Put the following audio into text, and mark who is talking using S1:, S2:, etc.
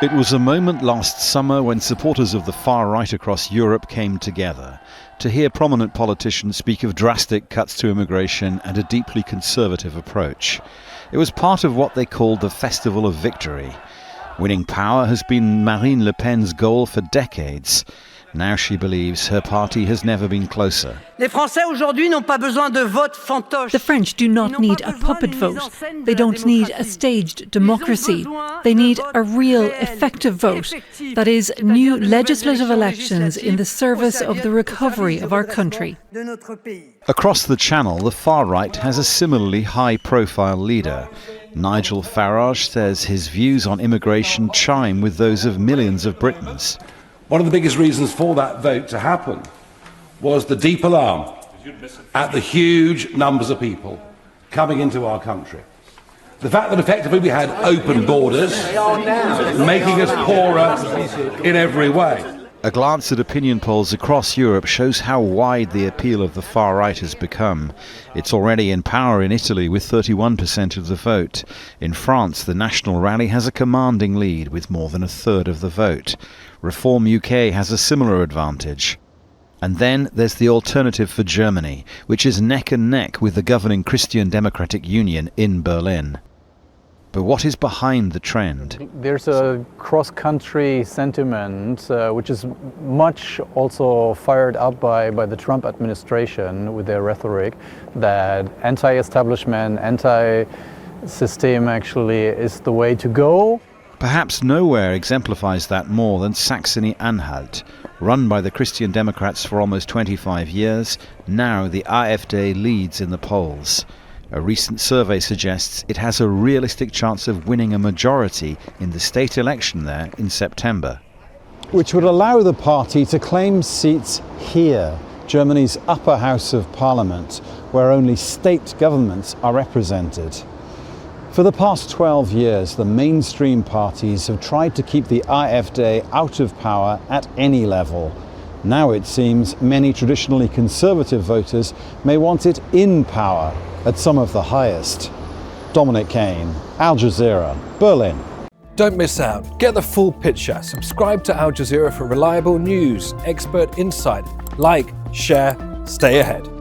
S1: It was a moment last summer when supporters of the far right across Europe came together to hear prominent politicians speak of drastic cuts to immigration and a deeply conservative approach. It was part of what they called the Festival of Victory. Winning power has been Marine Le Pen's goal for decades. Now she believes her party has never been closer.
S2: The
S3: French do not need a puppet vote. They don't need a staged democracy. They need a real, effective vote. That is, new legislative elections in the service of the recovery of our country.
S1: Across the Channel, the far right has a similarly high-profile leader. Nigel Farage says his views on immigration chime with those of millions of Britons.
S4: One of the biggest reasons for that vote to happen was the deep alarm at the huge numbers of people coming into our country. The fact that effectively we had open borders, making us poorer in every way.
S1: A glance at opinion polls across Europe shows how wide the appeal of the far right has become. It's already in power in Italy with 31% of the vote. In France, the National Rally has a commanding lead with more than a third of the vote. Reform UK has a similar advantage. And then there's the alternative for Germany, which is neck and neck with the governing Christian Democratic Union in Berlin. But what is behind the trend?
S5: There's a cross-country sentiment which is much also fired up by the Trump administration with their rhetoric that anti-establishment, anti-system actually is the way to go.
S1: Perhaps nowhere exemplifies that more than Saxony-Anhalt. Run by the Christian Democrats for almost 25 years, now the AfD leads in the polls. A recent survey suggests it has a realistic chance of winning a majority in the state election there in September.
S6: Which would allow the party to claim seats here, Germany's upper house of parliament, where only state governments are represented. For the past 12 years, the mainstream parties have tried to keep the AfD out of power at any level. Now it seems many traditionally conservative voters may want it in power at some of the highest. Dominic, Kane, Al Jazeera, Berlin.
S7: Don't miss out. Get the full picture. Subscribe to Al Jazeera for reliable news, expert insight. Like, share, stay ahead.